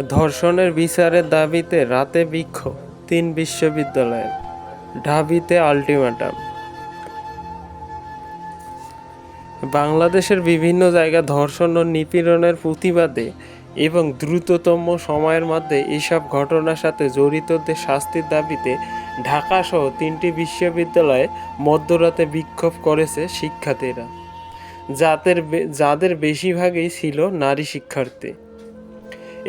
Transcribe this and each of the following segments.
ধর্ষণের বিচারের দাবিতে রাতে বিক্ষোভ ৩ বিশ্ববিদ্যালয়ের, ঢাবিতে আল্টিমেটাম। বাংলাদেশের বিভিন্ন জায়গায় ধর্ষণ ও নিপীড়নের প্রতিবাদে এবং দ্রুততম সময়ের মধ্যে এসব ঘটনার সাথে জড়িতদের শাস্তির দাবিতে ঢাকাসহ ৩টি বিশ্ববিদ্যালয়ে মধ্যরাতে বিক্ষোভ করেছে শিক্ষার্থীরা, যাদের বেশিরভাগই ছিল নারী শিক্ষার্থী।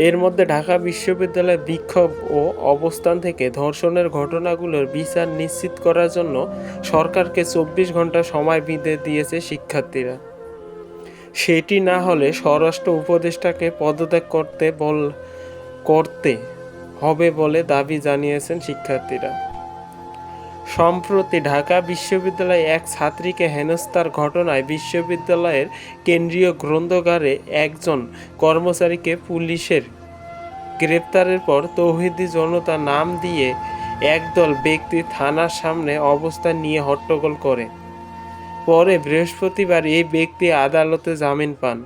এর মধ্যে ঢাকা বিশ্ববিদ্যালয়ে বিক্ষোভ ও অবস্থান থেকে ধর্ষণের ঘটনাগুলোর বিচার নিশ্চিত করার জন্য সরকারকে ২৪ ঘন্টা সময় বেঁধে দিয়েছে শিক্ষার্থীরা। সেটি না হলে স্বরাষ্ট্র উপদেষ্টাকে পদত্যাগ করতে হবে বলে দাবি জানিয়েছেন শিক্ষার্থীরা। সম্প্রতি ঢাকা বিশ্ববিদ্যালয়ে এক ছাত্রীকে হেনস্থার ঘটনায় বিশ্ববিদ্যালয়ের কেন্দ্রীয় গ্রন্থাগারে একজন কর্মচারীকে পুলিশের গ্রেপ্তারের পর তৌহিদি জনতা নাম দিয়ে একদল ব্যক্তি থানার সামনে অবস্থান নিয়ে হট্টগোল করে। পরে বৃহস্পতিবার এই ব্যক্তি আদালতে জামিন পান।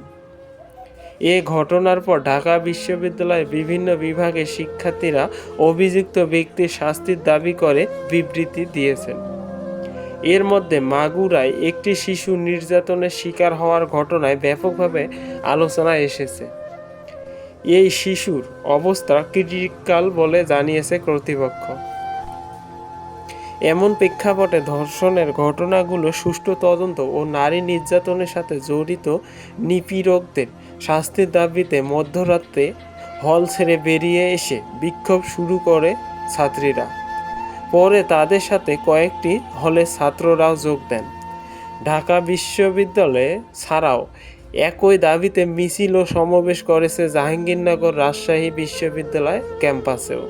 এ ঘটনার পর ঢাকা বিশ্ববিদ্যালয়ের বিভিন্ন বিভাগের শিক্ষার্থীরা অভিযুক্ত ব্যক্তির শাস্তির দাবি করে বিবৃতি দিয়েছেন। এর মধ্যে মাগুরায় একটি শিশু নির্যাতনের শিকার হওয়ার ঘটনায় ব্যাপকভাবে আলোচনায় এসেছে। এই শিশুর অবস্থা ক্রিটিক্যাল বলে জানিয়েছে কর্তৃপক্ষ। এমন প্রেক্ষাপটে ধর্ষণের ঘটনাগুলো সুষ্ঠু তদন্ত ও নারী নির্যাতনের সাথে জড়িত নিপীড়কদের শাস্তির দাবিতে মধ্যরাতে হল ছেড়ে বেরিয়ে এসে বিক্ষোভ শুরু করে ছাত্রীরা। পরে তাদের সাথে কয়েকটি হলের ছাত্ররাও যোগ দেন। ঢাকা বিশ্ববিদ্যালয়ে ছাড়াও একই দাবিতে মিছিল ও সমাবেশ করেছে জাহাঙ্গীরনগর রাজশাহী বিশ্ববিদ্যালয় ক্যাম্পাসেও।